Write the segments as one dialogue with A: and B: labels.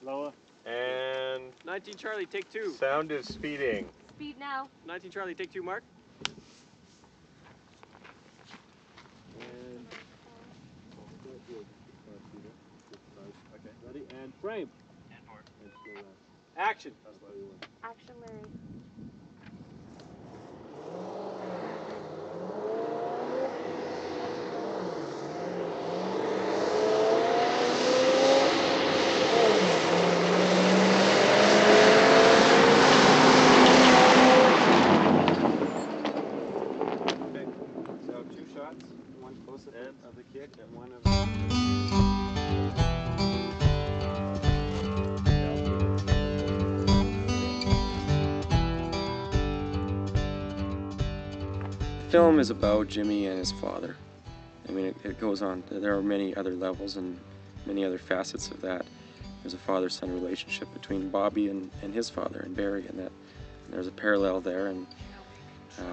A: More. Lower.
B: And
C: 19 Charlie, take 2.
B: Sound is speeding.
D: Speed now.
C: 19 Charlie, take 2, Mark.
A: And okay, ready? And frame. And more. And slow down.
C: Action.
A: That's what we want.
D: Action, Larry.
A: Of the kick and one of the...
E: The film is about Jimmy and his father. I mean, it goes on. There are many other levels and many other facets of that. There's a father-son relationship between Bobby and his father and Barry, and there's a parallel there, and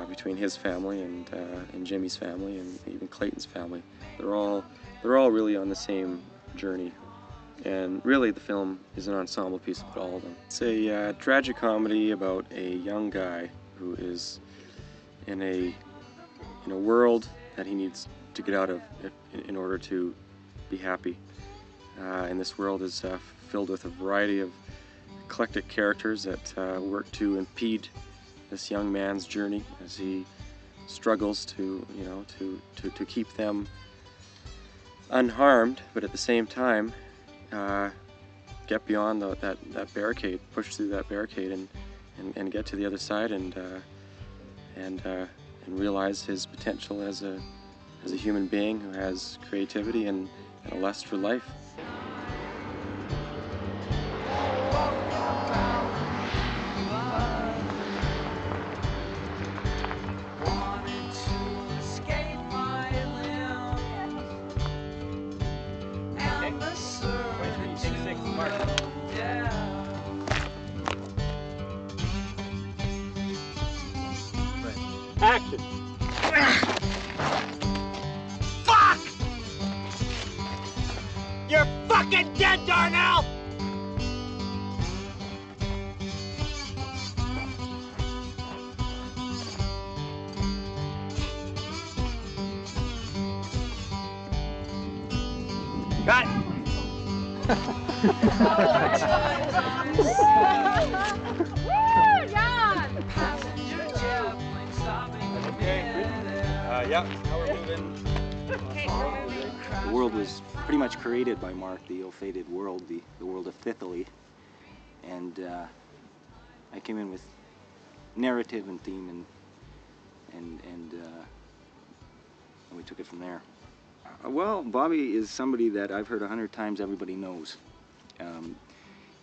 E: between his family and Jimmy's family and even Clayton's family. They're all really on the same journey. And really the film is an ensemble piece of all of them. It's a tragic comedy about a young guy who is in a world that he needs to get out of in order to be happy. And this world is filled with a variety of eclectic characters that work to impede this young man's journey as he struggles to keep them unharmed, but at the same time get beyond that barricade, push through that barricade, and get to the other side, and realize his potential as a human being who has creativity and a lust for life.
C: Action.
F: Fuck! You're fucking dead, Darnell! Cut!
D: Woo, John!
B: Yeah, how we're moving.
D: Okay, we're moving.
G: The world was pretty much created by Mark, the ill-fated world, the world of Thithily. And I came in with narrative and theme, and we took it from there. Well, Bobby is somebody that I've heard 100 times everybody knows.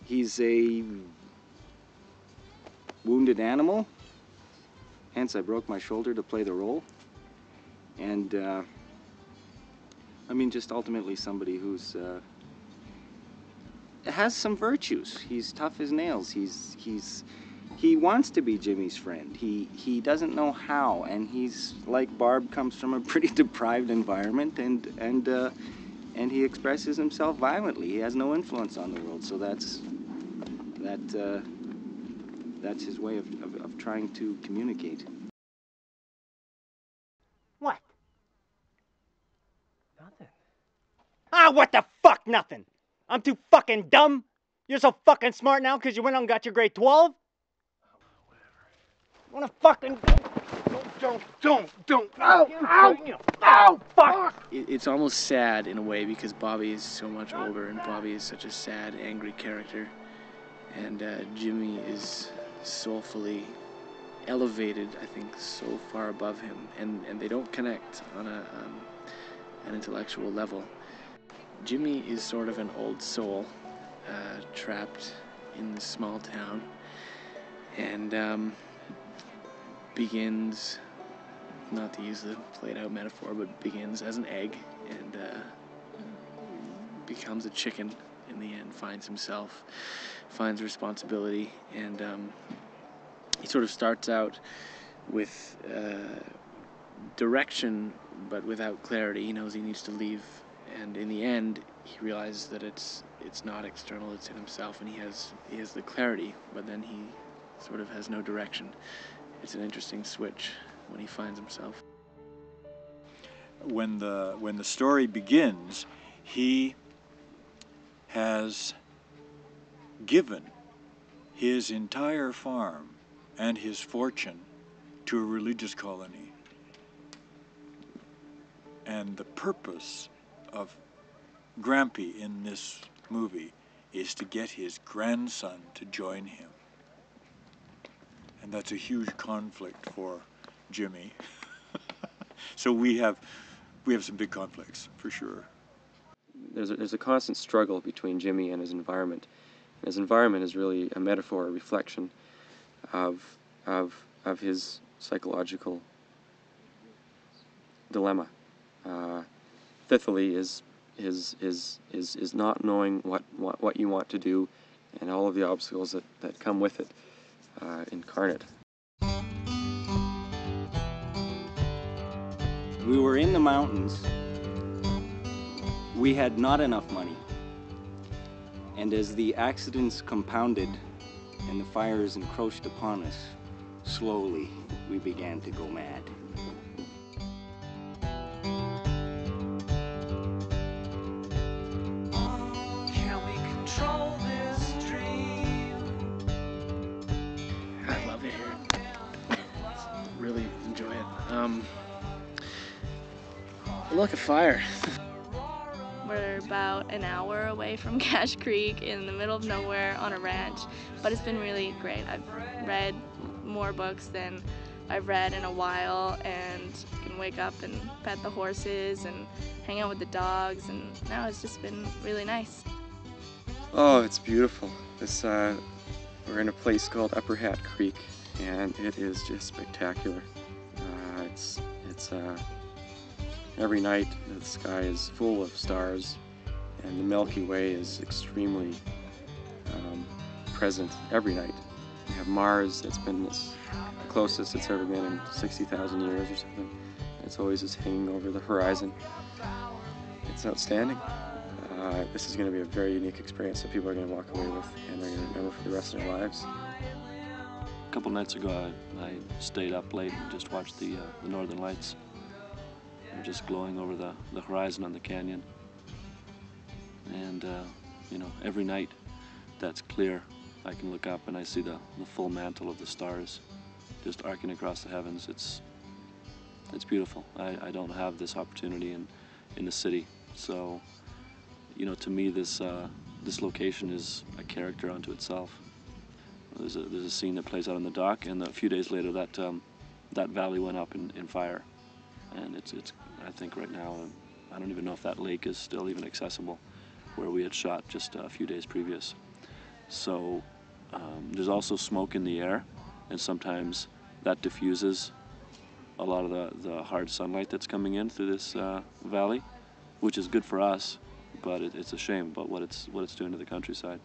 G: He's a wounded animal, hence I broke my shoulder to play the role. And I mean, just ultimately somebody who's has some virtues. He's tough as nails. He wants to be Jimmy's friend. He doesn't know how, and he's like Barb, comes from a pretty deprived environment, and he expresses himself violently. He has no influence on the world, so that's his way of trying to communicate.
F: What? Nothing. Ah, what the fuck, nothing? I'm too fucking dumb? You're so fucking smart now because you went out and got your grade 12? Whatever. Wanna fucking... Don't. Ow, fuck!
H: It's almost sad in a way because Bobby is so much older and Bobby is such a sad, angry character. And Jimmy is soulfully elevated, I think, so far above him, and they don't connect on an intellectual level. Jimmy is sort of an old soul trapped in this small town, and begins, not to use the played out metaphor, but begins as an egg and becomes a chicken in the end, finds himself, finds responsibility, and he sort of starts out with direction, but without clarity. He knows he needs to leave And in the end, he realizes that it's not external, it's in himself, and he has the clarity, but then he sort of has no direction. It's an interesting switch when he finds himself.
I: When the story begins, he has given his entire farm and his fortune to a religious colony. And the purpose of Grampy in this movie is to get his grandson to join him. And that's a huge conflict for Jimmy. So we have some big conflicts, for sure.
E: There's a constant struggle between Jimmy and his environment. And his environment is really a metaphor, a reflection of his psychological dilemma. Fifthly is not knowing what you want to do, and all of the obstacles that come with it, incarnate.
G: We were in the mountains. We had not enough money. And as the accidents compounded and the fires encroached upon us, slowly we began to go mad.
J: Can we control this dream?
H: I love it here. Really enjoy it. Look, a fire.
K: We're about an hour away from Cache Creek in the middle of nowhere on a ranch, but it's been really great. I've read more books than I've read in a while, and you can wake up and pet the horses and hang out with the dogs, and now it's just been really nice.
E: Oh, it's beautiful. We're in a place called Upper Hat Creek, and it is just spectacular. Every night the sky is full of stars, and the Milky Way is extremely present every night. We have Mars that's been the closest it's ever been in 60,000 years or something. It's always just hanging over the horizon. It's outstanding. This is going to be a very unique experience that people are going to walk away with, and they're going to remember for the rest of their lives.
L: A couple nights ago, I stayed up late and just watched the Northern Lights. They're just glowing over the horizon on the canyon. And, you know, every night that's clear, I can look up and I see the full mantle of the stars just arcing across the heavens. It's beautiful. I don't have this opportunity in the city. So, you know, to me, this location is a character unto itself. There's a scene that plays out on the dock, and a few days later that valley went up in fire. And it's I think right now, I don't even know if that lake is still even accessible, where we had shot just a few days previous. So there's also smoke in the air, and sometimes that diffuses a lot of the hard sunlight that's coming in through this valley, which is good for us, but it's a shame about what it's doing to the countryside.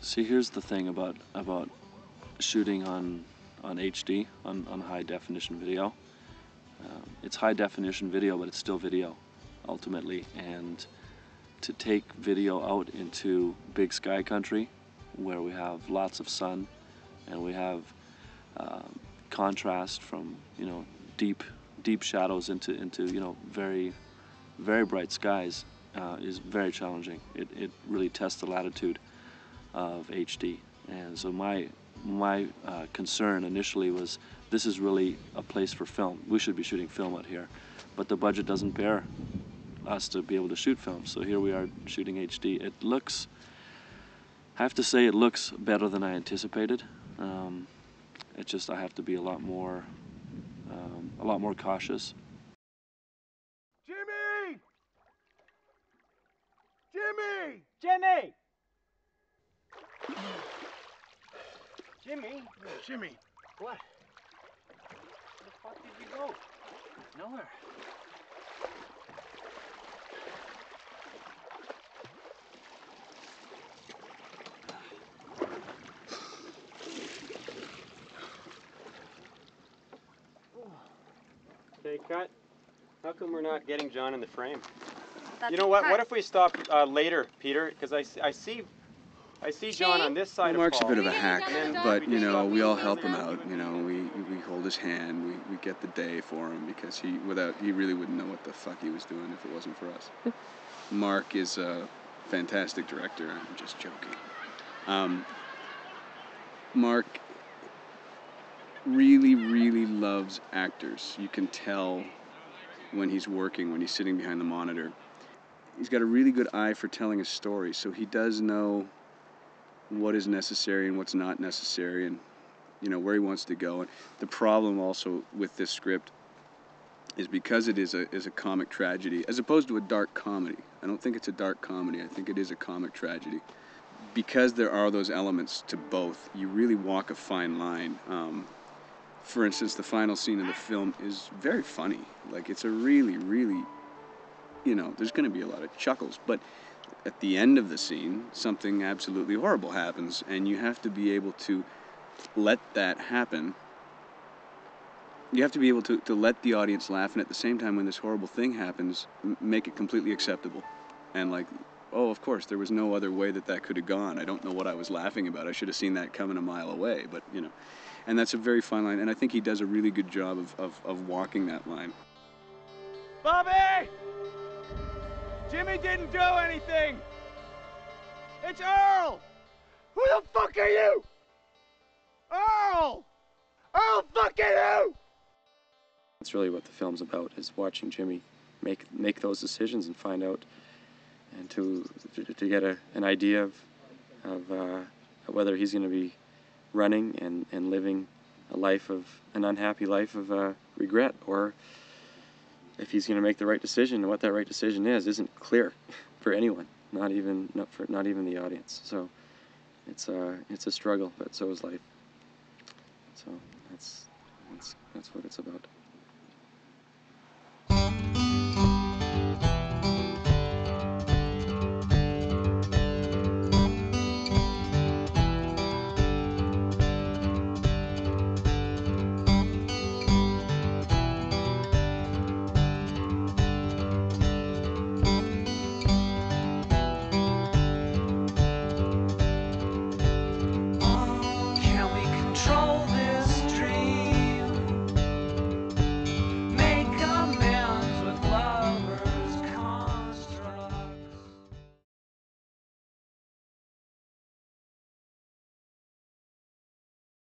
L: See, here's the thing about shooting on HD, on high definition video. It's high definition video, but it's still video, ultimately. And to take video out into big sky country, where we have lots of sun, and we have contrast from, you know, deep shadows into you know, very bright skies, is very challenging. It really tests the latitude of HD. And so my concern initially was, this is really a place for film. We should be shooting film out here, but the budget doesn't bear us to be able to shoot film. So here we are shooting HD. It looks, I have to say, it looks better than I anticipated. It's just I have to be a lot more cautious.
J: Jimmy! Jimmy!
F: Jimmy! Jimmy?
C: Jimmy.
F: What?
C: Where the fuck did you go?
F: Nowhere.
C: Okay, cut. How come we're not getting John in the frame?
D: That's
E: You know what?
D: cut.
E: What if we stop later, Peter? Because I see John on this side
M: Mark's
E: of
M: a
E: Paul.
M: bit of a hack,
E: And then
M: but you know, we all help him
E: stop.
M: out. You know, we hold his hand, we get the day for him because he really wouldn't know what the fuck he was doing if it wasn't for us. Mark is a fantastic director. I'm just joking. Mark really, really loves actors. You can tell when he's working, when he's sitting behind the monitor. He's got a really good eye for telling a story, so he does know what is necessary and what's not necessary, and you know where he wants to go. And the problem also with this script is because it is a comic tragedy as opposed to a dark comedy. I don't think it's a dark comedy. I think it is a comic tragedy. Because there are those elements to both, you really walk a fine line. For instance, the final scene of the film is very funny. Like, it's a really, really, you know, there's going to be a lot of chuckles, but at the end of the scene, something absolutely horrible happens, and you have to be able to let that happen. You have to be able to let the audience laugh, and at the same time, when this horrible thing happens, make it completely acceptable. And like, oh, of course, there was no other way that could have gone. I don't know what I was laughing about. I should have seen that coming a mile away, but, you know. And that's a very fine line, and I think he does a really good job of walking that line.
F: Bobby! Jimmy didn't do anything! It's Earl! Who the fuck are you? Earl! Earl fucking who?
E: That's really what the film's about, is watching Jimmy make those decisions and find out, and to get an idea of whether he's going to be running and living an unhappy life of regret, or if he's going to make the right decision. And what that right decision isn't clear for anyone, not even the audience. So it's a struggle, but so is life. So that's what it's about.